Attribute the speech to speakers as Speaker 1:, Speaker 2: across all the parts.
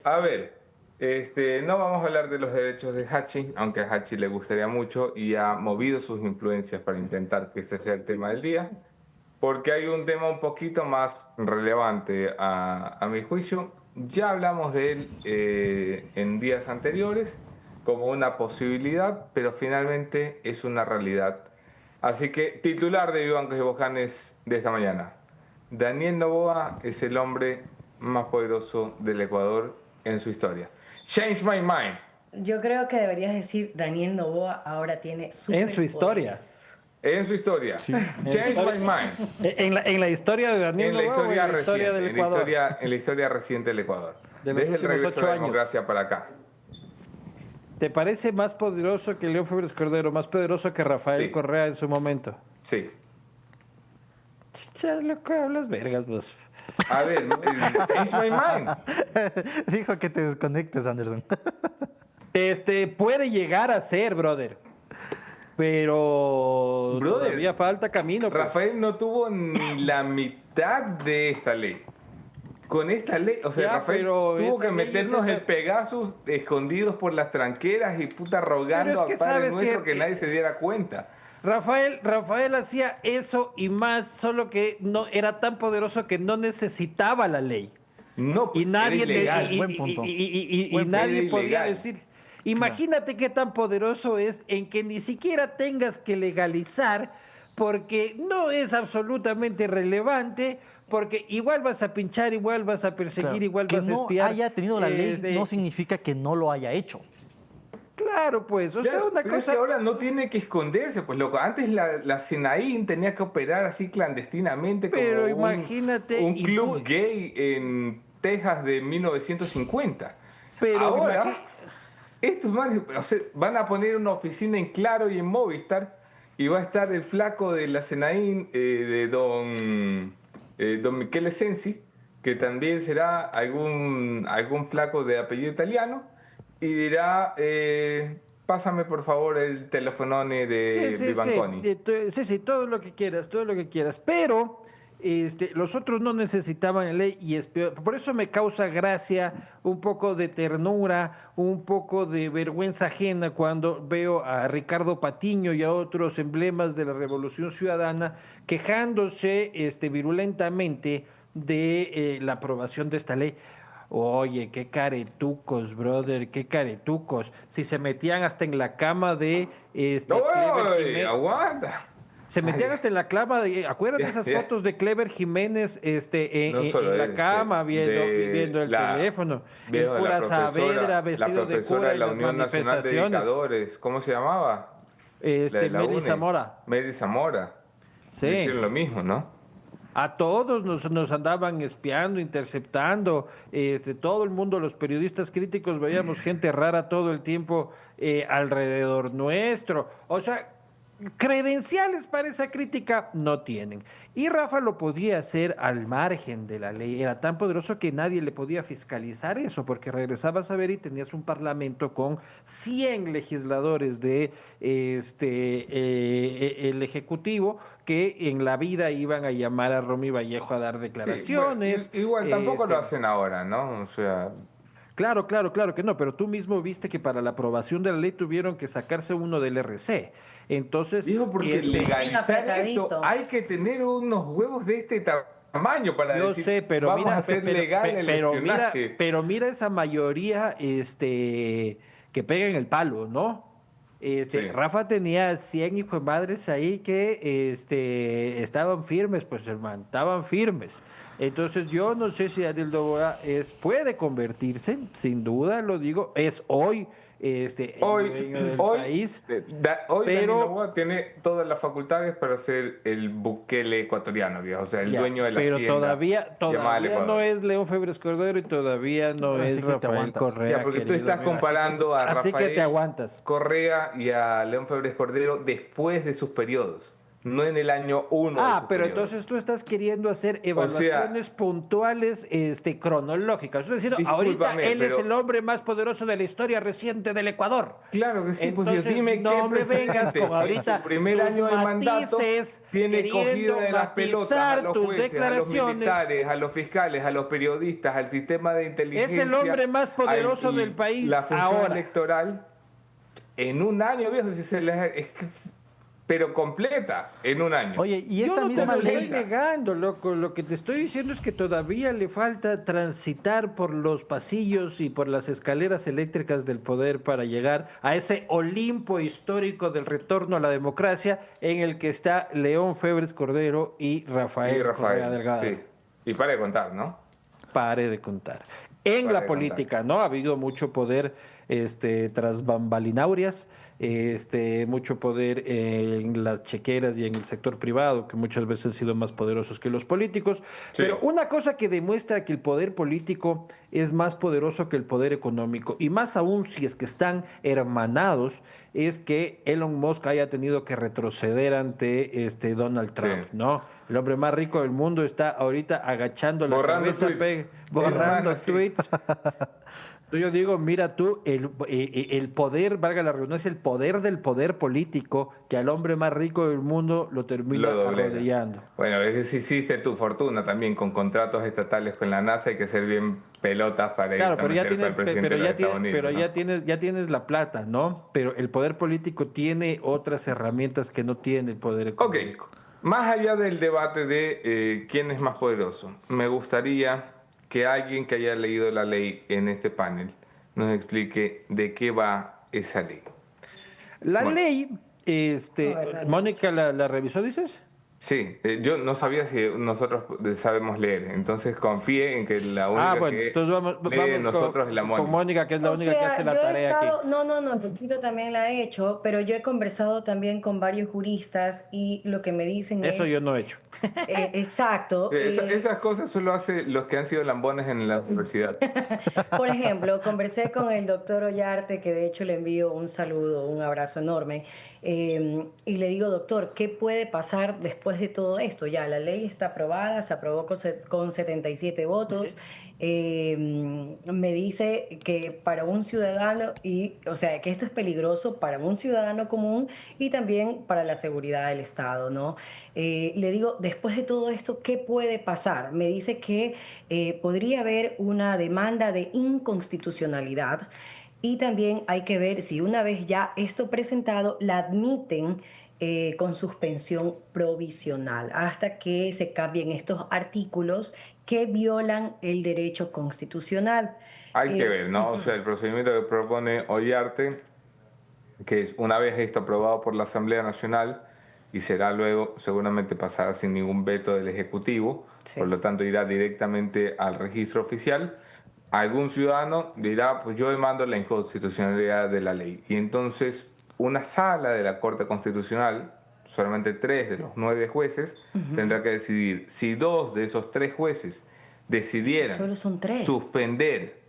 Speaker 1: A ver, no vamos a hablar de los derechos de Hachi, aunque a Hachi le gustaría mucho y ha movido sus influencias para intentar que ese sea el tema del día, porque hay un tema un poquito más relevante a mi juicio. Ya hablamos de él en días anteriores como una posibilidad, pero finalmente es una realidad. Así que titular de Vivanco y Bojanes de esta mañana. Daniel Noboa es el hombre más poderoso del Ecuador en su historia. Change my mind.
Speaker 2: Yo creo que deberías decir Daniel Noboa ahora tiene
Speaker 3: En su historia.
Speaker 2: superpoderes.
Speaker 1: En su historia.
Speaker 3: Sí.
Speaker 1: Change my mind.
Speaker 3: En la historia de Daniel
Speaker 1: En la
Speaker 3: Noboa o en
Speaker 1: historia
Speaker 3: la historia
Speaker 1: reciente,
Speaker 3: del Ecuador.
Speaker 1: en la historia reciente del Ecuador.
Speaker 3: De los
Speaker 1: Desde el
Speaker 3: últimos
Speaker 1: regreso de
Speaker 3: 8
Speaker 1: la
Speaker 3: años.
Speaker 1: democracia para acá.
Speaker 3: ¿Te parece más poderoso que León Febres Cordero, más poderoso que Rafael
Speaker 1: Sí.
Speaker 3: Correa en su momento?
Speaker 1: Sí.
Speaker 3: Chicha, loco, hablas vergas vos.
Speaker 1: A ver, change my mind.
Speaker 4: Dijo que te desconectes, Anderson.
Speaker 3: Puede llegar a ser, brother. Pero
Speaker 1: Brother,
Speaker 3: todavía falta camino. Pues.
Speaker 1: Rafael no tuvo ni la mitad de esta ley. Con esta ley, o sea,
Speaker 3: Ya,
Speaker 1: Rafael
Speaker 3: pero
Speaker 1: tuvo
Speaker 3: esa
Speaker 1: que
Speaker 3: ley
Speaker 1: meternos
Speaker 3: es esa-
Speaker 1: el Pegasus escondidos por las tranqueras y puta rogando
Speaker 3: Pero es que
Speaker 1: a Padre
Speaker 3: sabes
Speaker 1: Nuestro
Speaker 3: que-
Speaker 1: que nadie se diera cuenta.
Speaker 3: Rafael hacía eso y más, solo que no era tan poderoso que no necesitaba la ley.
Speaker 1: No, pues
Speaker 3: Y nadie,
Speaker 1: era ilegal.
Speaker 4: Buen punto.
Speaker 3: y
Speaker 4: Buen
Speaker 3: nadie
Speaker 1: punto.
Speaker 3: podía
Speaker 1: Era ilegal.
Speaker 3: decir. Imagínate qué tan poderoso es en que ni siquiera tengas que legalizar, porque no es absolutamente relevante, porque igual vas a pinchar, igual vas a perseguir,
Speaker 4: Claro.
Speaker 3: igual
Speaker 4: Que
Speaker 3: vas a
Speaker 4: no
Speaker 3: espiar.
Speaker 4: haya tenido la ley
Speaker 3: Este,
Speaker 4: no significa que no lo haya hecho.
Speaker 3: Claro, pues, o sea,
Speaker 1: Claro,
Speaker 3: una
Speaker 1: pero es
Speaker 3: cosa.
Speaker 1: que ahora no tiene que esconderse, pues loco. Antes la Sinaín tenía que operar así clandestinamente
Speaker 3: Pero
Speaker 1: como
Speaker 3: imagínate,
Speaker 1: un
Speaker 3: y
Speaker 1: club gay en Texas de 1950.
Speaker 3: Pero
Speaker 1: Ahora, estos manes, o sea, van a poner una oficina en Claro y en Movistar y va a estar el flaco de la Senaín de don Michele Sensi, que también será algún flaco de apellido italiano, y dirá, pásame por favor el telefonone
Speaker 3: Sí,
Speaker 1: de
Speaker 3: sí, sí,
Speaker 1: Vivanconi.
Speaker 3: sí, sí, todo lo que quieras, pero los otros no necesitaban ley y es peor. Por eso me causa gracia, un poco de ternura, un poco de vergüenza ajena cuando veo a Ricardo Patiño y a otros emblemas de la Revolución Ciudadana quejándose virulentamente de la aprobación de esta ley. Oye, qué caretucos, brother, qué caretucos. Si se metían hasta en la cama de Clever
Speaker 1: ¡Uy!
Speaker 3: Jiménez.
Speaker 1: ¡Aguanta!
Speaker 3: Se metían
Speaker 1: Ay,
Speaker 3: hasta en la cama de. Acuérdate
Speaker 1: ya,
Speaker 3: esas
Speaker 1: ya.
Speaker 3: fotos de Clever Jiménez
Speaker 1: No solo
Speaker 3: en la
Speaker 1: ese,
Speaker 3: cama
Speaker 1: de
Speaker 3: viendo el teléfono. El
Speaker 1: viejo,
Speaker 3: cura Saavedra
Speaker 1: la
Speaker 3: vestido de
Speaker 1: profesora
Speaker 3: cura
Speaker 1: de
Speaker 3: en
Speaker 1: la
Speaker 3: las
Speaker 1: Unión Nacional de
Speaker 3: manifestaciones.
Speaker 1: Educadores, ¿cómo se llamaba? La de la
Speaker 3: Mary
Speaker 1: UNE,
Speaker 3: Zamora.
Speaker 1: Mary Zamora. Le
Speaker 3: Sí.
Speaker 1: hicieron lo mismo, ¿no?
Speaker 3: A todos nos andaban espiando, interceptando, todo el mundo, los periodistas críticos, veíamos gente rara todo el tiempo alrededor nuestro. O sea, credenciales para esa crítica no tienen. Y Rafa lo podía hacer al margen de la ley. Era tan poderoso que nadie le podía fiscalizar eso, porque regresabas a ver y tenías un parlamento con 100 legisladores de el Ejecutivo que en la vida iban a llamar a Romy Vallejo a dar
Speaker 1: Sí, bueno,
Speaker 3: declaraciones.
Speaker 1: igual tampoco lo
Speaker 3: este,
Speaker 1: hacen ahora, ¿no? O sea,
Speaker 3: Claro que no, pero tú mismo viste que para la aprobación de la ley tuvieron que sacarse uno del RC. Entonces,
Speaker 1: dijo porque legalizar esto
Speaker 2: apretadito.
Speaker 1: hay que tener unos huevos de este tamaño para
Speaker 3: yo
Speaker 1: decir,
Speaker 3: sé, pero
Speaker 1: vamos a
Speaker 3: mira,
Speaker 1: hacer legal el espionaje.
Speaker 3: pero mira esa mayoría que pega en el palo, ¿no?
Speaker 1: Sí.
Speaker 3: Rafa tenía 100 hijos de madres ahí que estaban firmes, pues hermano, estaban firmes. Entonces yo no sé si Daniel Noboa puede convertirse, sin duda lo digo, es hoy el dueño del país,
Speaker 1: Hoy Daniel
Speaker 3: pero
Speaker 1: Noboa tiene todas las facultades para ser el Bukele ecuatoriano, viejo, o sea, el
Speaker 3: ya,
Speaker 1: dueño de la
Speaker 3: pero
Speaker 1: hacienda
Speaker 3: todavía
Speaker 1: llamada el
Speaker 3: no
Speaker 1: Ecuador.
Speaker 3: es León Febres Cordero y todavía no
Speaker 4: Así
Speaker 3: es
Speaker 4: que te
Speaker 3: Rafael
Speaker 4: aguantas.
Speaker 3: Correa.
Speaker 1: Ya, porque tú
Speaker 3: querido
Speaker 1: estás
Speaker 3: amigo.
Speaker 1: comparando a
Speaker 3: Así que te
Speaker 1: Rafael
Speaker 3: aguantas.
Speaker 1: Correa y a León Febres Cordero después de sus periodos. no en el año 1.
Speaker 3: Pero entonces tú estás queriendo hacer evaluaciones puntuales, cronológicas. Estoy diciendo, ahorita él es el hombre más poderoso de la historia reciente del Ecuador.
Speaker 1: Claro que sí,
Speaker 3: Entonces,
Speaker 1: pues dime
Speaker 3: no me vengas con ahorita
Speaker 1: en su primer año de mandato tiene cogido de las pelotas a los jueces, a los militares, a los fiscales, a los periodistas, al sistema de inteligencia.
Speaker 3: Es el hombre más poderoso del país
Speaker 1: la función
Speaker 3: ahora.
Speaker 1: electoral en un año, viejo, pero completa, en un año.
Speaker 4: Oye, y esta
Speaker 3: Yo no
Speaker 4: misma
Speaker 3: te lo
Speaker 4: ley...
Speaker 3: estoy negando, loco. Lo que te estoy diciendo es que todavía le falta transitar por los pasillos y por las escaleras eléctricas del poder para llegar a ese Olimpo histórico del retorno a la democracia en el que está León Febres Cordero y Rafael Correa Delgado.
Speaker 1: Sí. Y para de contar, ¿no?
Speaker 3: Pare de contar. En la política, ¿no? Ha habido mucho poder tras bambalinaurias, mucho poder en las chequeras y en el sector privado, que muchas veces han sido más poderosos que los políticos.
Speaker 1: Sí.
Speaker 3: Pero una cosa que demuestra que el poder político es más poderoso que el poder económico, y más aún si es que están hermanados, es que Elon Musk haya tenido que retroceder ante Donald Trump,
Speaker 1: Sí.
Speaker 3: ¿no? El hombre más rico del mundo está ahorita agachando la
Speaker 1: Borrando
Speaker 3: cabeza,
Speaker 1: tweets.
Speaker 3: borrando
Speaker 1: Sí.
Speaker 3: tweets. Yo digo, mira tú, el poder, valga la redundancia, el poder del poder político, que al hombre más rico del mundo lo termina
Speaker 1: Lo doblega.
Speaker 3: arrodillando.
Speaker 1: Bueno, es que si hiciste tu fortuna también con contratos estatales con la NASA, hay que ser bien pelotas para ir
Speaker 3: Claro,
Speaker 1: a
Speaker 3: pero ya
Speaker 1: meter con
Speaker 3: tienes,
Speaker 1: el presidente
Speaker 3: pero
Speaker 1: de los
Speaker 3: ya
Speaker 1: Estados
Speaker 3: tienes,
Speaker 1: Unidos,
Speaker 3: pero
Speaker 1: ¿no?
Speaker 3: ya tienes la plata, ¿no? Pero el poder político tiene otras herramientas que no tiene el poder
Speaker 1: Ok,
Speaker 3: económico.
Speaker 1: más allá del debate de quién es más poderoso, me gustaría que alguien que haya leído la ley en este panel nos explique de qué va esa ley.
Speaker 3: La
Speaker 1: Bueno.
Speaker 3: ley,
Speaker 2: Dale.
Speaker 3: Mónica la revisó, ¿dices?
Speaker 1: Sí, yo no sabía si nosotros sabemos leer, entonces confíe en que la única
Speaker 3: Bueno,
Speaker 1: que
Speaker 3: entonces vamos
Speaker 1: lee nosotros es la
Speaker 3: con
Speaker 1: Mónica.
Speaker 3: Mónica, que es la única que hace la
Speaker 2: yo he
Speaker 3: tarea aquí.
Speaker 2: estado, no, Luchito también la he hecho, pero yo he conversado también con varios juristas y lo que me dicen
Speaker 3: Eso
Speaker 2: es,
Speaker 3: yo no he hecho.
Speaker 2: exacto,
Speaker 1: Esas cosas solo hace los que han sido lambones en la universidad.
Speaker 2: por ejemplo, conversé con el doctor Ollarte, que de hecho le envío un saludo, un abrazo enorme, y le digo, doctor, ¿qué puede pasar después de todo esto? Ya, la ley está aprobada, se aprobó con 77 votos. Me dice que para un ciudadano, o sea, que esto es peligroso para un ciudadano común y también para la seguridad del Estado, ¿no? Le digo, después de todo esto, ¿qué puede pasar? Me dice que podría haber una demanda de inconstitucionalidad y también hay que ver si una vez ya esto presentado, la admiten con suspensión provisional hasta que se cambien estos artículos que violan el derecho constitucional.
Speaker 1: Hay que ver, ¿no? O sea, el procedimiento que propone Ollarte, que es una vez esto aprobado por la Asamblea Nacional y será luego seguramente pasará sin ningún veto del Ejecutivo,
Speaker 2: Sí.
Speaker 1: por lo tanto irá directamente al registro oficial. Algún ciudadano dirá, pues yo demando la inconstitucionalidad de la ley. Y entonces una sala de la Corte Constitucional, solamente 3 de los 9 jueces, tendrá que decidir si 2 de esos 3 jueces decidieran
Speaker 2: Solo son 3.
Speaker 1: suspender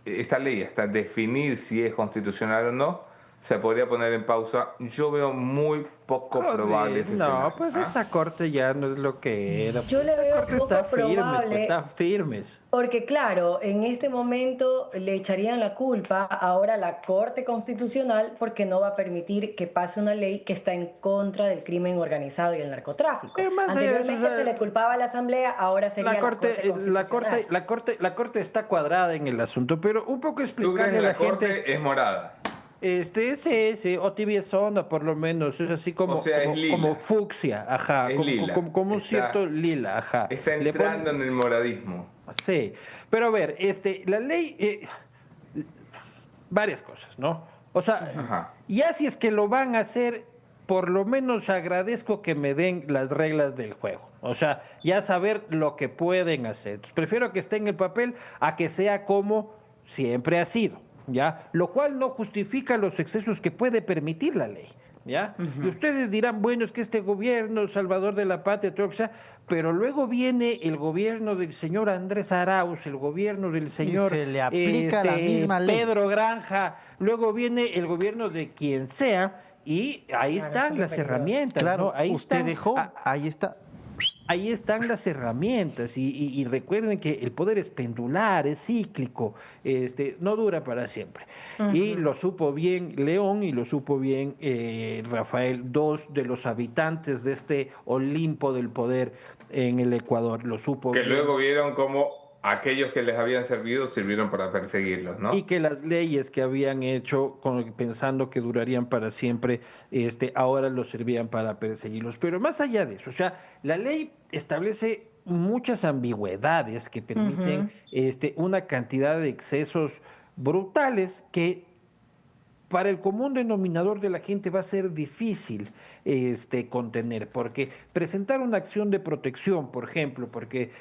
Speaker 1: esta ley hasta definir si es constitucional o no, se podría poner en pausa. Yo veo muy poco probable ese
Speaker 3: No,
Speaker 1: escenario,
Speaker 3: pues
Speaker 1: ¿ah?
Speaker 3: esa corte ya no es lo que era.
Speaker 2: Yo le
Speaker 3: Esa
Speaker 2: veo
Speaker 3: corte
Speaker 2: poco
Speaker 3: está firmes,
Speaker 2: probable.
Speaker 3: pues, está firmes.
Speaker 2: Porque claro, en este momento le echarían la culpa ahora a la Corte Constitucional porque no va a permitir que pase una ley que está en contra del crimen organizado y el narcotráfico.
Speaker 3: Pero más allá de eso,
Speaker 2: Anteriormente
Speaker 3: o sea,
Speaker 2: se le culpaba a la Asamblea, ahora sería
Speaker 3: La corte,
Speaker 2: Constitucional.
Speaker 3: la corte está cuadrada en el asunto, pero un poco
Speaker 1: ¿Tú crees
Speaker 3: explicarle
Speaker 1: que
Speaker 3: a la
Speaker 1: la Corte
Speaker 3: gente.
Speaker 1: es morada?
Speaker 3: Sí, o tibiezona por lo menos, es así como,
Speaker 1: O sea, es lila.
Speaker 3: como fucsia, ajá,
Speaker 1: Es lila.
Speaker 3: como un
Speaker 1: Está-
Speaker 3: cierto lila, ajá.
Speaker 1: Está
Speaker 3: Le pon-
Speaker 1: entrando en el moradismo.
Speaker 3: Sí, pero a ver, la ley, varias cosas, ¿no? O sea,
Speaker 1: Ajá.
Speaker 3: ya si es que lo van a hacer, por lo menos agradezco que me den las reglas del juego. O sea, ya saber lo que pueden hacer. Entonces, prefiero que esté en el papel a que sea como siempre ha sido, ¿ya? Lo cual no justifica los excesos que puede permitir la ley, ¿ya? Y ustedes dirán, bueno, es que este gobierno, salvador de la patria, todo lo que sea, pero luego viene el gobierno del señor Andrés Arauz, el gobierno del señor
Speaker 4: se le aplica la misma ley.
Speaker 3: Pedro Granja, luego viene el gobierno de quien sea, y ahí
Speaker 2: Claro,
Speaker 3: están
Speaker 2: súper
Speaker 3: las
Speaker 2: peligroso.
Speaker 3: herramientas.
Speaker 4: Claro,
Speaker 3: ¿no? Ahí
Speaker 4: usted
Speaker 3: están,
Speaker 4: dejó, ahí está.
Speaker 3: ahí están las herramientas y recuerden que el poder es pendular, es cíclico, no dura para siempre. Y lo supo bien León y lo supo bien Rafael, dos de los habitantes de este Olimpo del poder en el Ecuador, lo supo
Speaker 1: Que
Speaker 3: bien.
Speaker 1: luego vieron cómo aquellos que les habían servido sirvieron para perseguirlos,
Speaker 3: Y
Speaker 1: ¿no?
Speaker 3: que las leyes que habían hecho pensando que durarían para siempre, ahora los servían para perseguirlos. Pero más allá de eso, o sea, la ley establece muchas ambigüedades que permiten una cantidad de excesos brutales que para el común denominador de la gente va a ser difícil contener, porque presentar una acción de protección, por ejemplo, porque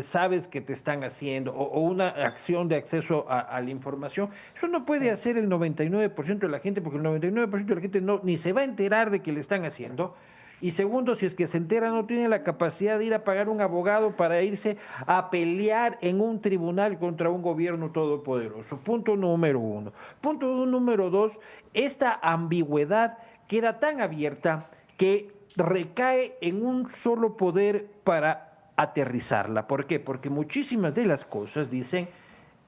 Speaker 3: sabes que te están haciendo, o una acción de acceso a la información, eso no puede hacer el 99% de la gente, porque el 99% de la gente no, ni se va a enterar de que le están haciendo. Y segundo, si es que se entera, no tiene la capacidad de ir a pagar un abogado para irse a pelear en un tribunal contra un gobierno todopoderoso. Punto número uno. Punto número dos, esta ambigüedad queda tan abierta que recae en un solo poder para aterrizarla. ¿Por qué? Porque muchísimas de las cosas dicen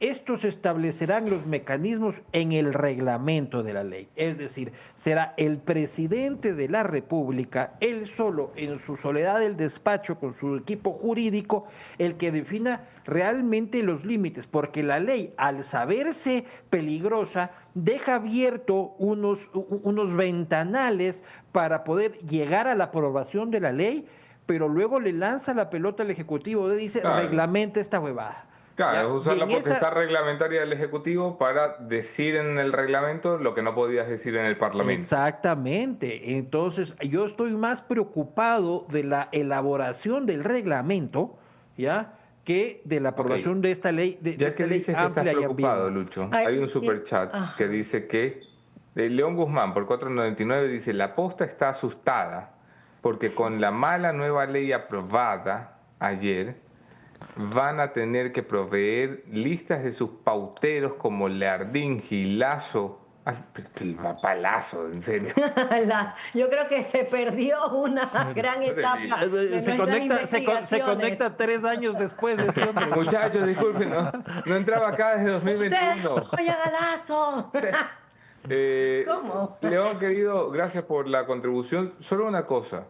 Speaker 3: estos establecerán los mecanismos en el reglamento de la ley. Es decir, será el presidente de la República, él solo, en su soledad del despacho, con su equipo jurídico, el que defina realmente los límites, porque la ley, al saberse peligrosa, deja abierto unos ventanales para poder llegar a la aprobación de la ley, pero luego le lanza la pelota al Ejecutivo y dice,
Speaker 1: Claro.
Speaker 3: reglamenta esta huevada.
Speaker 1: Claro,
Speaker 3: ¿Ya?
Speaker 1: es usarla
Speaker 3: Y en
Speaker 1: porque
Speaker 3: esa-
Speaker 1: está reglamentaria del Ejecutivo para decir en el reglamento lo que no podías decir en el Parlamento.
Speaker 3: Exactamente. Entonces, yo estoy más preocupado de la elaboración del reglamento, ¿ya? Que de la aprobación de esta ley, de
Speaker 1: Ya
Speaker 3: esta
Speaker 1: que
Speaker 3: ley
Speaker 1: dices que estás
Speaker 3: amplia y
Speaker 1: preocupado,
Speaker 3: ambigua.
Speaker 1: Lucho,
Speaker 2: Ay,
Speaker 1: hay un
Speaker 2: sí.
Speaker 1: super chat
Speaker 2: Ajá.
Speaker 1: que dice que León Guzmán por 4.99 dice, la posta está asustada porque con la mala nueva ley aprobada ayer van a tener que proveer listas de sus pauteros como Leardín, Gilazo. Ay, Palazo, en serio.
Speaker 2: Yo creo que se perdió una gran etapa de
Speaker 3: Se
Speaker 2: nuestras
Speaker 3: conecta, se
Speaker 2: investigaciones.
Speaker 3: conecta 3 años después de este hombre.
Speaker 1: Muchachos, disculpen, no entraba acá desde
Speaker 2: ¡Ustedes
Speaker 1: 2021.
Speaker 2: apoyan a Lazo! ¿Cómo?
Speaker 1: León, querido, gracias por la contribución. Solo una cosa.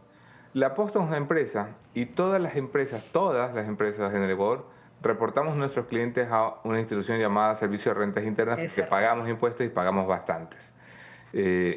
Speaker 1: La Posta es una empresa y todas las empresas en el Ecuador, reportamos nuestros clientes a una institución llamada Servicio de Rentas Internas porque
Speaker 2: Exacto.
Speaker 1: pagamos impuestos y pagamos bastantes.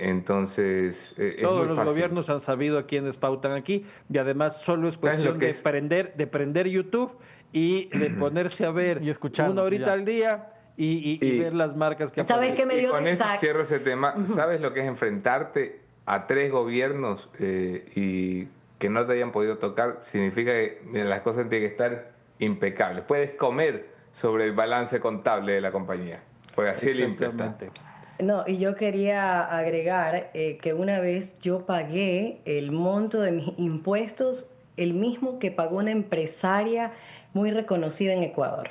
Speaker 1: Entonces, es
Speaker 3: Todos
Speaker 1: muy
Speaker 3: los
Speaker 1: fácil.
Speaker 3: gobiernos han sabido a quiénes pautan aquí y además solo es
Speaker 1: lo
Speaker 3: cuestión
Speaker 1: que
Speaker 3: de
Speaker 1: es?
Speaker 3: prender YouTube y de ponerse a ver
Speaker 4: Y escucharnos,
Speaker 3: una horita
Speaker 4: ya.
Speaker 3: al día y
Speaker 1: Y-
Speaker 3: ver las marcas que
Speaker 2: ¿Sabes
Speaker 3: aparecen.
Speaker 2: qué me
Speaker 1: Y
Speaker 2: dio
Speaker 1: con esto
Speaker 2: risa?
Speaker 1: cierro ese tema. ¿Sabes lo que es enfrentarte a 3 gobiernos y que no te hayan podido tocar? Significa que mira, las cosas tienen que estar impecables. Puedes comer sobre el balance contable de la compañía. Pues así limpio está.
Speaker 3: Exactamente.
Speaker 2: No, y yo quería agregar que una vez yo pagué el monto de mis impuestos, el mismo que pagó una empresaria muy reconocida en Ecuador.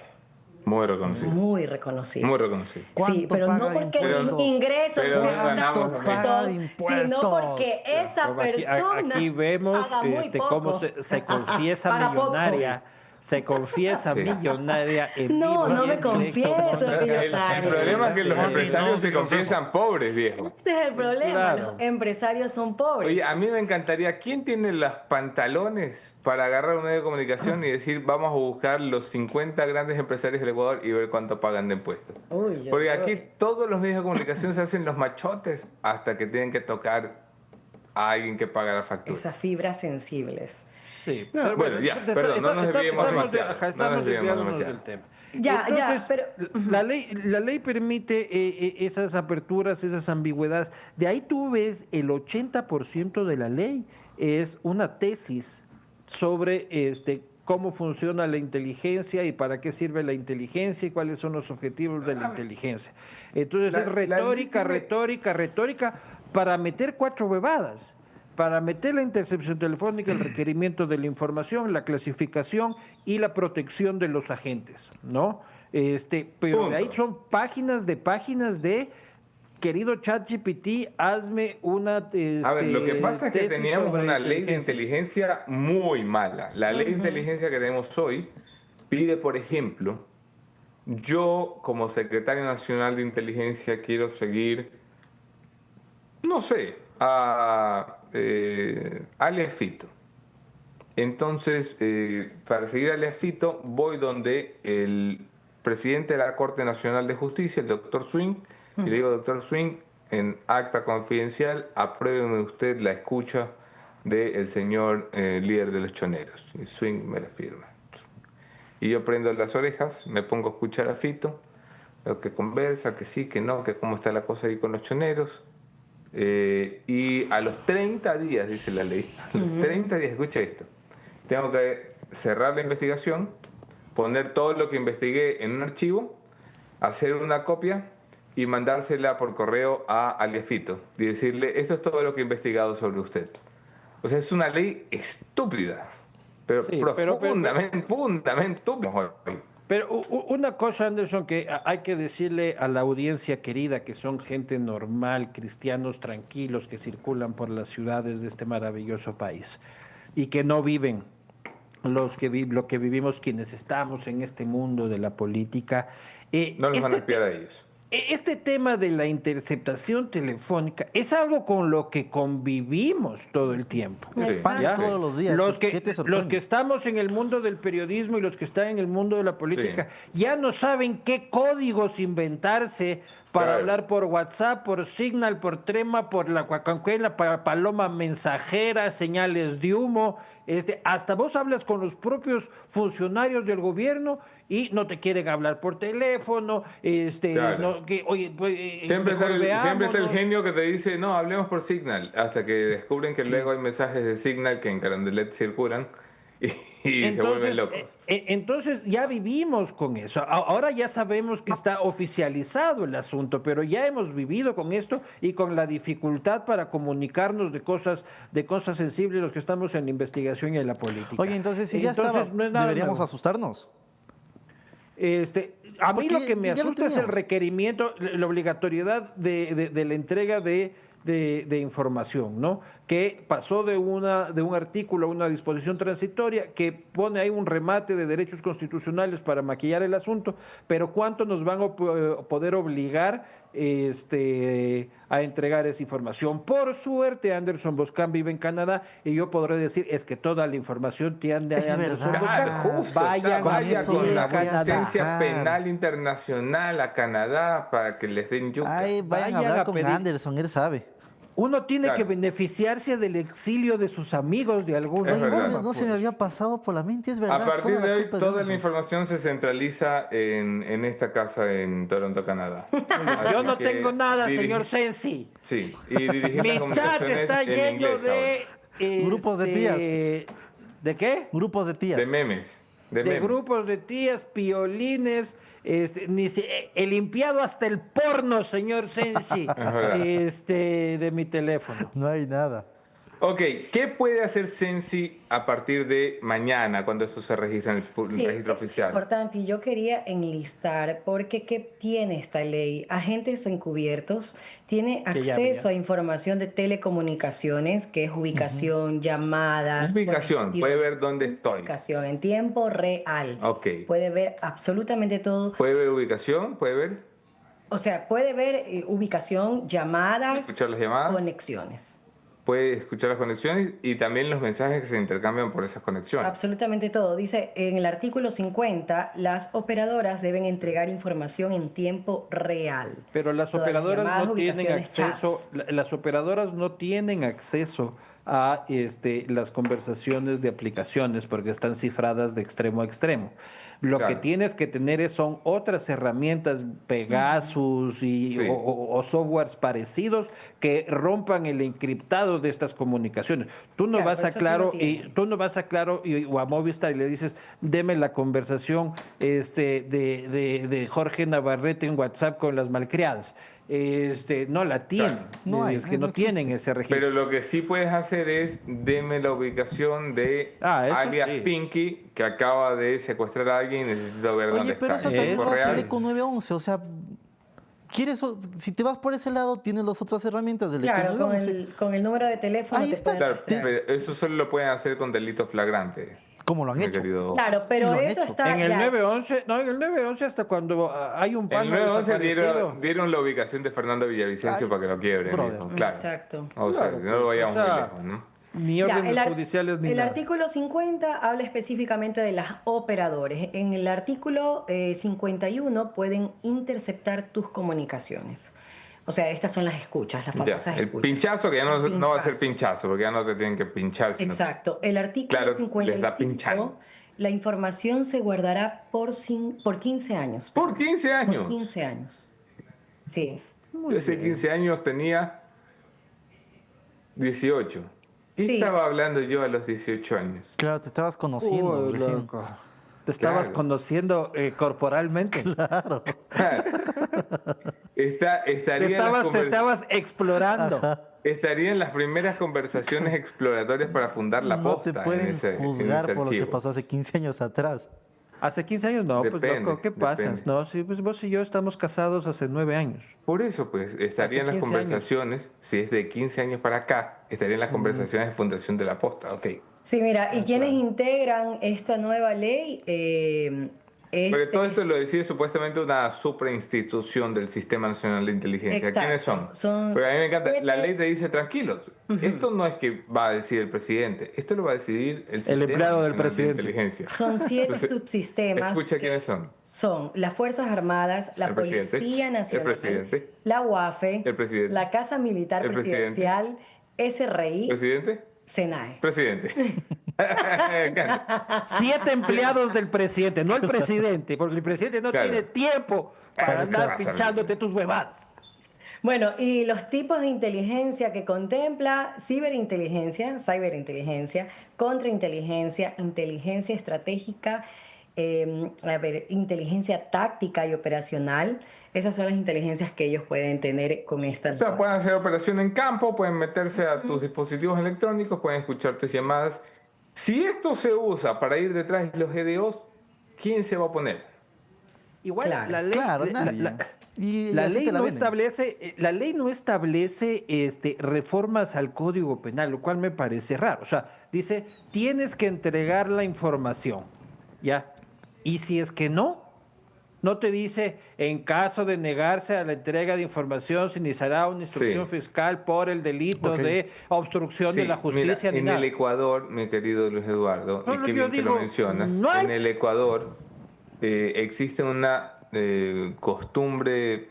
Speaker 1: Muy reconocido.
Speaker 2: Muy reconocida.
Speaker 1: Muy reconocido.
Speaker 2: Sí,
Speaker 4: ¿Cuánto
Speaker 2: pero
Speaker 4: paga
Speaker 2: no
Speaker 4: de
Speaker 2: porque
Speaker 4: impuestos?
Speaker 2: mis ingresos
Speaker 1: Pero no
Speaker 2: sean
Speaker 1: ganamos lo
Speaker 2: tan
Speaker 1: mismo.
Speaker 4: Paga de
Speaker 2: altos,
Speaker 4: impuestos.
Speaker 2: sino porque esa
Speaker 3: Como aquí,
Speaker 2: persona
Speaker 3: aquí vemos
Speaker 2: paga muy poco.
Speaker 3: cómo se confiesa
Speaker 2: Paga poco.
Speaker 3: millonaria. Se confiesa
Speaker 1: Sí.
Speaker 3: millonaria en
Speaker 2: No,
Speaker 3: vivo
Speaker 2: no
Speaker 3: y
Speaker 2: me
Speaker 3: en directo
Speaker 2: confieso,
Speaker 3: con-
Speaker 2: que yo
Speaker 1: El
Speaker 2: pague.
Speaker 1: problema es que los
Speaker 4: No,
Speaker 1: empresarios
Speaker 4: no,
Speaker 1: se
Speaker 4: no,
Speaker 1: confiesan pobres, viejo.
Speaker 2: Ese es el problema,
Speaker 3: Claro.
Speaker 2: los empresarios son pobres.
Speaker 1: Oye, a mí me encantaría, ¿quién tiene los pantalones para agarrar un medio de comunicación y decir, vamos a buscar los 50 grandes empresarios del Ecuador y ver cuánto pagan de impuestos?
Speaker 2: Uy, yo
Speaker 1: Porque
Speaker 2: creo-
Speaker 1: aquí todos los medios de comunicación se hacen los machotes hasta que tienen que tocar a alguien que paga la factura.
Speaker 2: Esas fibras sensibles.
Speaker 3: Sí,
Speaker 2: No.
Speaker 3: pero
Speaker 1: Bueno, ya, perdón, no nos desviemos demasiado.
Speaker 3: estamos
Speaker 1: No nos desviemos
Speaker 3: desviándonos
Speaker 1: demasiado.
Speaker 3: del tema.
Speaker 2: Ya, pero-
Speaker 3: La ley permite esas aperturas, esas ambigüedades. De ahí tú ves el 80% de la ley es una tesis sobre cómo funciona la inteligencia y para qué sirve la inteligencia y cuáles son los objetivos de la inteligencia. Entonces
Speaker 1: La-
Speaker 3: es
Speaker 1: la ley
Speaker 3: retórica,
Speaker 1: tiene-
Speaker 3: retórica para meter 4 huevadas. Para meter la intercepción telefónica, el requerimiento de la información, la clasificación y la protección de los agentes, ¿no? Pero de ahí
Speaker 1: Punto.
Speaker 3: son páginas de querido ChatGPT, hazme una
Speaker 1: A ver, lo que pasa es que
Speaker 3: tesis
Speaker 1: teníamos
Speaker 3: sobre
Speaker 1: una ley de inteligencia muy mala. La ley de inteligencia que tenemos hoy pide, por ejemplo, yo como secretario nacional de inteligencia quiero seguir, no sé, a alias Fito. Entonces, para seguir a alias Fito, voy donde el presidente de la Corte Nacional de Justicia, el doctor Swing, y le digo, doctor Swing, en acta confidencial, apruébeme usted la escucha del señor líder de los choneros. Y Swing me la firma. Y yo prendo las orejas, me pongo a escuchar a Fito, veo que conversa, que sí, que no, que cómo está la cosa ahí con los choneros. Y a los 30 días, dice la ley, a los 30 días, escucha esto, tengo que cerrar la investigación, poner todo lo que investigué en un archivo, hacer una copia y mandársela por correo a alias Fito y decirle, esto es todo lo que he investigado sobre usted. O sea, es una ley estúpida, pero
Speaker 3: Sí,
Speaker 1: profundamente estúpida.
Speaker 3: Pero una cosa, Anderson, que hay que decirle a la audiencia querida, que son gente normal, cristianos tranquilos que circulan por las ciudades de este maravilloso país y que no viven lo que vivimos quienes estamos en este mundo de la política.
Speaker 1: No los van a espiar a ellos.
Speaker 3: Este tema de la interceptación telefónica es algo con lo que convivimos todo el tiempo.
Speaker 1: Sí.
Speaker 4: Pan
Speaker 3: ¿Ya?
Speaker 4: todos los días. ¿Qué te
Speaker 3: Los
Speaker 4: sorprende?
Speaker 3: que estamos en el mundo del periodismo y los que están en el mundo de la política ya no saben qué códigos inventarse para
Speaker 1: Claro.
Speaker 3: hablar por WhatsApp, por Signal, por Trema, por la Cuacancuela, para Paloma Mensajera, señales de humo. Hasta vos hablas con los propios funcionarios del gobierno y no te quieren hablar por teléfono.
Speaker 1: Claro.
Speaker 3: Oye, pues,
Speaker 1: Siempre está,
Speaker 3: mejor
Speaker 1: siempre está el
Speaker 3: veámonos.
Speaker 1: genio que te dice, no, hablemos por Signal, hasta que descubren que luego hay mensajes de Signal que en Carondelet circulan y se vuelven locos.
Speaker 3: Entonces ya vivimos con eso. Ahora ya sabemos que está oficializado el asunto, pero ya hemos vivido con esto y con la dificultad para comunicarnos de cosas sensibles los que estamos en la investigación y en la política.
Speaker 4: Oye, entonces si ya estaba,
Speaker 3: no es nada
Speaker 4: deberíamos
Speaker 3: nuevo.
Speaker 4: asustarnos.
Speaker 3: A mí
Speaker 4: Porque
Speaker 3: lo que me
Speaker 4: ya lo
Speaker 3: asusta es el
Speaker 4: teníamos.
Speaker 3: requerimiento, la obligatoriedad de la entrega de información, ¿no? Que pasó de un artículo a una disposición transitoria que pone ahí un remate de derechos constitucionales para maquillar el asunto, pero ¿cuánto nos van a poder obligar a entregar esa información? Por suerte, Anderson Boscan vive en Canadá y yo podré decir, es que toda la información tiene
Speaker 4: Es
Speaker 3: Anderson
Speaker 4: verdad.
Speaker 3: Boscan.
Speaker 1: Claro, justo,
Speaker 3: Vayan
Speaker 4: con
Speaker 1: vaya
Speaker 4: eso
Speaker 1: con
Speaker 4: me
Speaker 1: la
Speaker 4: voy a
Speaker 1: sentencia
Speaker 4: sacar.
Speaker 1: penal internacional a Canadá para que les den yuca.
Speaker 4: Ay, vayan a
Speaker 3: Vayan
Speaker 4: hablar
Speaker 3: a
Speaker 4: con
Speaker 3: pedir-
Speaker 4: Anderson, él sabe.
Speaker 3: Uno tiene
Speaker 1: Claro.
Speaker 3: que beneficiarse del exilio de sus amigos de alguna
Speaker 1: Es
Speaker 4: Oye,
Speaker 1: verdad.
Speaker 3: forma.
Speaker 4: no se me
Speaker 3: pues.
Speaker 4: había pasado por la mente, es verdad.
Speaker 1: A partir
Speaker 4: toda
Speaker 1: de
Speaker 4: la
Speaker 1: hoy,
Speaker 4: culpa es de
Speaker 1: toda la
Speaker 4: Anderson.
Speaker 1: información se centraliza en esta casa en Toronto, Canadá. Así
Speaker 3: Yo no
Speaker 1: que
Speaker 3: tengo nada,
Speaker 1: dirigi-
Speaker 3: señor Sensi.
Speaker 1: Sí, y dirigir las
Speaker 3: Mi chat
Speaker 1: conversaciones
Speaker 3: está
Speaker 1: en
Speaker 3: lleno
Speaker 1: inglés
Speaker 3: de...
Speaker 4: Grupos de tías.
Speaker 3: ¿De qué?
Speaker 4: Grupos de
Speaker 1: ahora.
Speaker 4: tías.
Speaker 1: De memes. De
Speaker 3: De
Speaker 1: memes.
Speaker 3: grupos de tías, piolines, he limpiado hasta el porno, señor Sensi,
Speaker 1: verdad.
Speaker 3: de mi teléfono.
Speaker 4: No hay nada.
Speaker 1: Ok, ¿qué puede hacer Sensi a partir de mañana cuando esto se registra en el
Speaker 2: Sí,
Speaker 1: registro
Speaker 2: es
Speaker 1: oficial?
Speaker 2: importante y yo quería enlistar porque ¿qué tiene esta ley? Agentes encubiertos, tiene
Speaker 3: Que ya
Speaker 2: acceso
Speaker 3: había.
Speaker 2: a información de telecomunicaciones, que es ubicación, llamadas,
Speaker 1: Ubicación, puede ver dónde estoy.
Speaker 2: ubicación en tiempo real.
Speaker 1: Ok.
Speaker 2: Puede ver absolutamente todo.
Speaker 1: ¿Puede ver ubicación? ¿Puede ver?
Speaker 2: O sea, puede ver ubicación, llamadas,
Speaker 1: Escuchar las llamadas.
Speaker 2: conexiones.
Speaker 1: Puede escuchar las conexiones y también los mensajes que se intercambian por esas conexiones.
Speaker 2: Absolutamente todo. Dice en el artículo 50, las operadoras deben entregar información en tiempo real.
Speaker 3: Pero las
Speaker 2: Todas las
Speaker 3: operadoras
Speaker 2: llamadas,
Speaker 3: no tienen
Speaker 2: ubicaciones,
Speaker 3: acceso,
Speaker 2: chats.
Speaker 3: las operadoras no tienen acceso a las conversaciones de aplicaciones porque están cifradas de extremo a extremo. Lo
Speaker 1: Claro.
Speaker 3: que tienes que tener son otras herramientas, Pegasus
Speaker 1: Sí.
Speaker 3: o softwares parecidos que rompan el encriptado de estas comunicaciones. Tú no
Speaker 2: Claro,
Speaker 3: vas a
Speaker 2: eso sí lo
Speaker 3: Claro o a Movistar y le dices, deme la conversación de Jorge Navarrete en WhatsApp con las malcriadas. No la tienen.
Speaker 4: No hay,
Speaker 3: es que
Speaker 4: no
Speaker 3: no tienen
Speaker 4: existe.
Speaker 3: ese registro.
Speaker 1: Pero lo que sí puedes hacer es deme la ubicación de
Speaker 3: Eso
Speaker 1: alias
Speaker 3: sí.
Speaker 1: Pinky que acaba de secuestrar a alguien y necesito ver dónde
Speaker 4: Oye, pero
Speaker 1: está.
Speaker 4: eso
Speaker 1: En
Speaker 4: también
Speaker 1: tiempo
Speaker 4: lo hace el
Speaker 1: real.
Speaker 4: ECO 911, o sea, si te vas por ese lado, tienes las otras herramientas del
Speaker 2: Claro, con
Speaker 4: 911.
Speaker 2: con el número de teléfono
Speaker 4: Ahí
Speaker 2: te
Speaker 4: está.
Speaker 2: pueden
Speaker 1: Claro,
Speaker 2: rastrear.
Speaker 1: pero eso solo lo pueden hacer con delito flagrante,
Speaker 4: ¿Cómo lo han
Speaker 1: mi
Speaker 4: hecho?
Speaker 1: querido.
Speaker 2: Claro,
Speaker 4: Y
Speaker 2: pero
Speaker 4: lo han
Speaker 2: eso
Speaker 4: hecho.
Speaker 2: está
Speaker 3: En el
Speaker 2: ya.
Speaker 3: 911, no, en el 911 hasta cuando hay un
Speaker 1: En el
Speaker 3: pano
Speaker 1: 911
Speaker 3: desaparecido.
Speaker 1: dieron la ubicación de Fernando Villavicencio
Speaker 4: Ay,
Speaker 1: para que lo quiebren,
Speaker 4: brother.
Speaker 1: mijo, claro.
Speaker 2: Exacto.
Speaker 1: O sea,
Speaker 3: Claro,
Speaker 1: si no lo
Speaker 3: pues,
Speaker 1: vayamos
Speaker 3: o sea,
Speaker 1: muy lejos, ¿no?
Speaker 3: Ni
Speaker 2: Ya,
Speaker 3: órdenes judiciales ni
Speaker 2: el
Speaker 3: nada.
Speaker 2: artículo 50 habla específicamente de las operadores. En el artículo 51 pueden interceptar tus comunicaciones. O sea, estas son las escuchas, las
Speaker 1: Ya,
Speaker 2: famosas
Speaker 1: el
Speaker 2: escuchas.
Speaker 1: pinchazo que ya
Speaker 2: El
Speaker 1: no va a ser
Speaker 2: pinchazo.
Speaker 1: pinchazo, porque ya no te tienen que pinchar, sino
Speaker 2: Exacto. El artículo
Speaker 1: Claro, les da
Speaker 2: 55,
Speaker 1: pinchando.
Speaker 2: la información se guardará por 15 años.
Speaker 1: por 15
Speaker 2: Por
Speaker 1: años.
Speaker 2: 15 años. Así es.
Speaker 1: Yo hace 15 años tenía 18. ¿Qué
Speaker 2: Sí.
Speaker 1: estaba hablando yo a los 18 años?
Speaker 4: Claro, te estabas conociendo
Speaker 3: Uy,
Speaker 4: recién.
Speaker 3: loco. Te estabas
Speaker 1: Claro.
Speaker 3: conociendo corporalmente.
Speaker 4: Claro.
Speaker 3: Te estabas explorando.
Speaker 1: Estaría en las primeras conversaciones exploratorias para fundar la
Speaker 4: No
Speaker 1: posta
Speaker 4: te pueden
Speaker 1: en ese
Speaker 4: juzgar por lo que
Speaker 1: archivo.
Speaker 4: pasó hace 15 años atrás.
Speaker 3: Hace 15 años no, pues
Speaker 1: Depende,
Speaker 3: loco, ¿qué pasas?
Speaker 1: depende.
Speaker 3: No, sí, pues vos y yo estamos casados hace 9 años.
Speaker 1: Por eso, pues, estaría en las
Speaker 3: 15 años.
Speaker 1: conversaciones, si es de 15 años para acá, estaría en las conversaciones de fundación de la posta, ok.
Speaker 2: Sí, mira, y quienes
Speaker 1: claro.
Speaker 2: integran esta nueva ley
Speaker 1: Porque todo esto lo decide supuestamente una suprainstitución del Sistema Nacional de Inteligencia.
Speaker 2: Exacto.
Speaker 1: ¿Quiénes son?
Speaker 2: Son
Speaker 1: Pero a mí me encanta, la
Speaker 2: 7.
Speaker 1: ley te dice, tranquilos, esto no es que va a decidir el presidente, esto lo va a decidir el Sistema
Speaker 3: empleado del
Speaker 1: Nacional
Speaker 3: presidente.
Speaker 1: de Inteligencia.
Speaker 2: Son 7
Speaker 1: Entonces,
Speaker 2: subsistemas.
Speaker 1: Escucha
Speaker 2: que
Speaker 1: quiénes son.
Speaker 2: Son las Fuerzas Armadas, la
Speaker 1: El presidente,
Speaker 2: Policía
Speaker 1: el
Speaker 2: Nacional,
Speaker 1: presidente,
Speaker 2: la UAFE,
Speaker 1: el presidente,
Speaker 2: la Casa Militar
Speaker 1: el presidente,
Speaker 2: Presidencial, SRI,
Speaker 1: ¿Presidente?
Speaker 2: SENAE.
Speaker 1: Presidente. Me encanta.
Speaker 3: 7 empleados del presidente, no el presidente, porque el presidente no
Speaker 1: Claro.
Speaker 3: tiene tiempo para
Speaker 1: Ahí
Speaker 3: andar
Speaker 1: está.
Speaker 3: pinchándote tus huevadas.
Speaker 2: Bueno, y los tipos de inteligencia que contempla: ciberininteligencia, contrainteligencia, inteligencia estratégica, inteligencia táctica y operacional. Esas son las inteligencias que ellos pueden tener con esta.
Speaker 1: O sea, pueden hacer operación en campo, pueden meterse a tus dispositivos electrónicos, pueden escuchar tus llamadas. Si esto se usa para ir detrás de los EDOs, ¿quién se va a oponer?
Speaker 3: Igual
Speaker 2: Claro.
Speaker 3: la ley,
Speaker 4: Claro, nadie. Y
Speaker 3: la
Speaker 4: así
Speaker 3: ley
Speaker 4: te la
Speaker 3: no
Speaker 4: venden.
Speaker 3: establece, la ley no establece reformas al Código Penal, lo cual me parece raro. O sea, dice, tienes que entregar la información, ¿ya? Y si es que no te dice, en caso de negarse a la entrega de información, se iniciará una instrucción
Speaker 1: Sí.
Speaker 3: fiscal por el delito
Speaker 4: Ok.
Speaker 3: de obstrucción de
Speaker 1: Sí,
Speaker 3: la justicia.
Speaker 1: mira,
Speaker 3: ni
Speaker 1: en
Speaker 3: nada.
Speaker 1: el Ecuador, mi querido Luis Eduardo,
Speaker 3: No,
Speaker 1: y
Speaker 3: no,
Speaker 1: qué
Speaker 3: yo
Speaker 1: bien que
Speaker 3: digo,
Speaker 1: lo mencionas,
Speaker 3: no hay-
Speaker 1: en el Ecuador existe una costumbre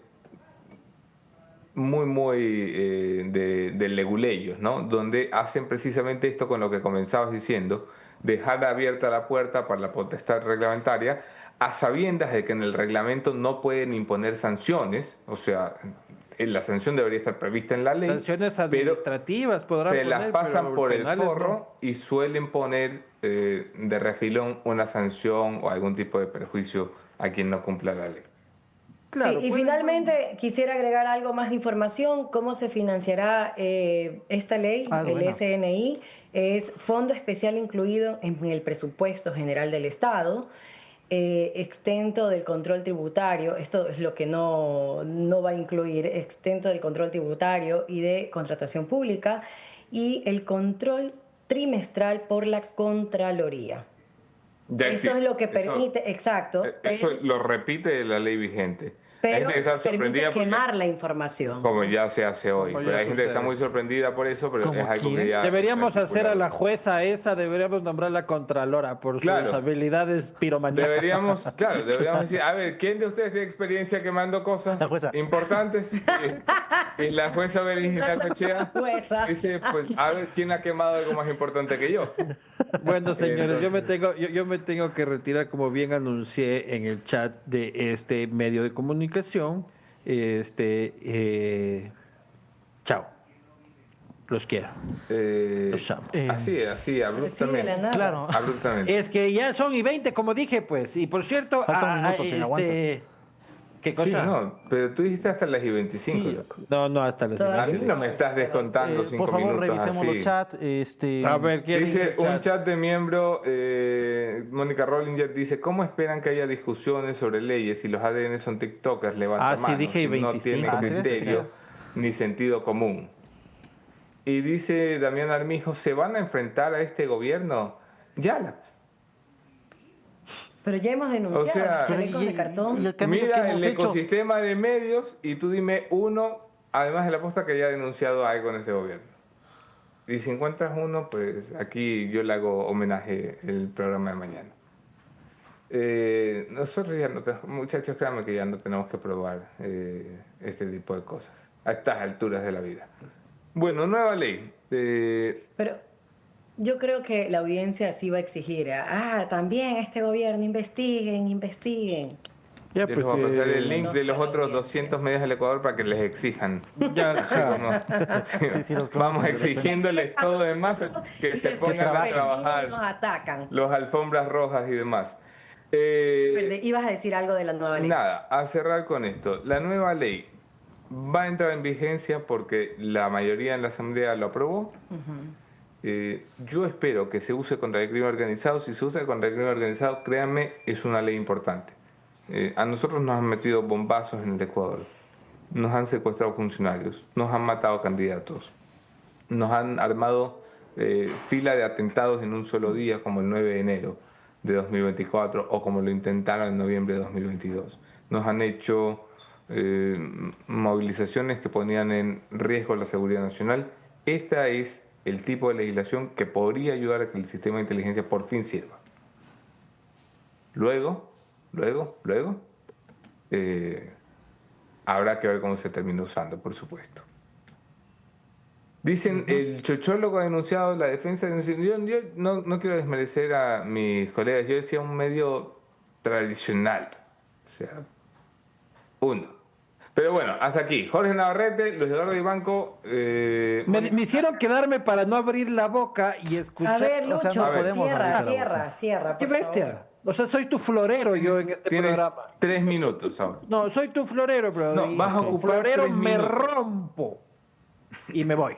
Speaker 1: muy de leguleyos, ¿no? Donde hacen precisamente esto con lo que comenzabas diciendo, dejar abierta la puerta para la potestad reglamentaria, a sabiendas de que en el reglamento no pueden imponer sanciones, o sea, la sanción debería estar prevista en la ley,
Speaker 3: Sanciones
Speaker 1: pero
Speaker 3: administrativas podrán
Speaker 1: se las
Speaker 3: poner,
Speaker 1: pasan
Speaker 3: pero
Speaker 1: por el
Speaker 3: penales no.
Speaker 1: forro y suelen poner de refilón una sanción o algún tipo de perjuicio a quien no cumpla la ley.
Speaker 3: Claro,
Speaker 2: sí, y
Speaker 3: pueden-
Speaker 2: finalmente quisiera agregar algo más de información. ¿Cómo se financiará esta ley?
Speaker 4: Ah, es
Speaker 2: El
Speaker 4: buena.
Speaker 2: SNI es fondo especial incluido en el presupuesto general del Estado, extento del control tributario. Esto es lo que no va a incluir: extento del control tributario y de contratación pública, y el control trimestral por la Contraloría.
Speaker 1: Ya
Speaker 2: Esto
Speaker 1: existe.
Speaker 2: es lo que
Speaker 1: Eso-
Speaker 2: permite, exacto,
Speaker 1: Eso lo repite la ley vigente. Hay
Speaker 2: pero
Speaker 1: gente que está
Speaker 2: permite
Speaker 1: sorprendida porque-
Speaker 2: quemar la información.
Speaker 1: como ya se hace hoy.
Speaker 3: Como
Speaker 1: Pero
Speaker 3: ya
Speaker 1: hay gente que está
Speaker 3: sucede.
Speaker 1: muy sorprendida por eso, pero
Speaker 4: ¿Como
Speaker 1: es algo que
Speaker 4: quién?
Speaker 1: ya...
Speaker 3: Deberíamos
Speaker 1: está
Speaker 3: hacer a la
Speaker 1: estipulado.
Speaker 3: jueza esa, deberíamos nombrarla Contralora por
Speaker 1: Claro.
Speaker 3: sus habilidades piromaníacas.
Speaker 1: Deberíamos decir, a ver, ¿quién de ustedes tiene experiencia quemando cosas
Speaker 4: La jueza.
Speaker 1: importantes? Y la jueza Virginia Cochea
Speaker 2: Jueza.
Speaker 1: dice, pues, a ver, ¿quién ha quemado algo más importante que yo?
Speaker 3: Bueno, señores,
Speaker 1: Entonces-
Speaker 3: yo me tengo que retirar, como bien anuncié en el chat de este medio de comunicación. Chao. Los quiero. Los amo.
Speaker 1: Así, abruptamente.
Speaker 2: la nada.
Speaker 4: Claro.
Speaker 1: Abruptamente.
Speaker 3: Es que ya son y 20, como dije, pues. Y por cierto,
Speaker 4: Falta un minuto, te aguantas.
Speaker 3: ¿Qué
Speaker 1: Sí,
Speaker 3: cosa?
Speaker 1: no, pero tú dijiste hasta las y 25.
Speaker 4: Sí.
Speaker 1: loco.
Speaker 3: No, hasta las
Speaker 2: Todavía
Speaker 1: A mí no me estás descontando 5
Speaker 4: Por favor,
Speaker 1: minutos
Speaker 4: revisemos
Speaker 1: así.
Speaker 4: los chats.
Speaker 3: A ver, ¿quién
Speaker 1: Dice
Speaker 3: dice
Speaker 1: un chat de miembro, Mónica Rollinger dice, ¿cómo esperan que haya discusiones sobre leyes si los ADN son TikTokers? Levanta
Speaker 3: Ah, sí,
Speaker 1: mano,
Speaker 3: dije
Speaker 1: si no
Speaker 3: 25.
Speaker 1: tienen
Speaker 4: Ah, ¿sí ves?
Speaker 1: criterio
Speaker 4: Sí.
Speaker 1: ni sentido común. Y dice Damián Armijo, ¿se van a enfrentar a este gobierno? Ya,
Speaker 2: Pero ya hemos denunciado
Speaker 1: O sea,
Speaker 2: los
Speaker 1: Pero
Speaker 2: chalecos de cartón.
Speaker 4: y el cambio que
Speaker 1: mira
Speaker 4: hemos
Speaker 1: el
Speaker 4: hecho.
Speaker 1: ecosistema de medios y tú dime uno, además de la posta que haya denunciado algo en este gobierno. Y si encuentras uno, pues aquí yo le hago homenaje el programa de mañana. Nosotros ya no tenemos, muchachos, créanme que ya no tenemos que probar este tipo de cosas a estas alturas de la vida. Bueno, nueva ley.
Speaker 2: Pero yo creo que la audiencia sí va a exigir, también este gobierno, investiguen.
Speaker 3: Ya,
Speaker 1: Yo
Speaker 3: pues,
Speaker 1: les voy a pasar el link de los
Speaker 2: conozco la
Speaker 1: otros
Speaker 2: audiencia.
Speaker 1: 200 medios del Ecuador para que les exijan.
Speaker 3: ya,
Speaker 1: Así como-
Speaker 4: Sí, los
Speaker 1: Vamos
Speaker 4: conocen de repente.
Speaker 1: exigiéndoles todo demás que se pongan a
Speaker 4: trabajen.
Speaker 2: Nos
Speaker 1: trabajar
Speaker 2: atacan.
Speaker 1: los alfombras rojas y demás.
Speaker 2: Ibas a decir algo de la nueva ley.
Speaker 1: Nada, a cerrar con esto. La nueva ley va a entrar en vigencia porque la mayoría en la Asamblea lo aprobó. Yo espero que se use contra el crimen organizado. Si se usa contra el crimen organizado, créanme, es una ley importante. A nosotros nos han metido bombazos en el Ecuador. Nos han secuestrado funcionarios, nos han matado candidatos, nos han armado fila de atentados en un solo día, como el 9 de enero de 2024 o como lo intentaron en noviembre de 2022. Nos han hecho movilizaciones que ponían en riesgo la seguridad nacional. Esta es el tipo de legislación que podría ayudar a que el sistema de inteligencia por fin sirva. Luego, habrá que ver cómo se termina usando, por supuesto. Dicen, el chochólogo ha denunciado la defensa. Yo no quiero desmerecer a mis colegas, yo decía un medio tradicional, o sea, uno. Pero bueno, hasta aquí. Jorge Navarrete, Luis Eduardo Ibanco.
Speaker 3: me hicieron quedarme para no abrir la boca y escuchar.
Speaker 2: A ver,
Speaker 4: O
Speaker 2: Lucho,
Speaker 4: sea, no podemos
Speaker 2: cierra,
Speaker 4: abrir la boca.
Speaker 2: cierra.
Speaker 3: ¡Qué
Speaker 2: por
Speaker 3: bestia!
Speaker 2: favor.
Speaker 3: O sea, soy tu florero yo en este
Speaker 1: Tienes
Speaker 3: programa.
Speaker 1: 3 minutos ahora.
Speaker 3: No, soy tu florero, bro.
Speaker 1: No,
Speaker 3: y
Speaker 1: vas a
Speaker 3: como
Speaker 1: ocupar
Speaker 3: florero
Speaker 1: 3
Speaker 3: me
Speaker 1: minutos.
Speaker 3: rompo. Y me voy.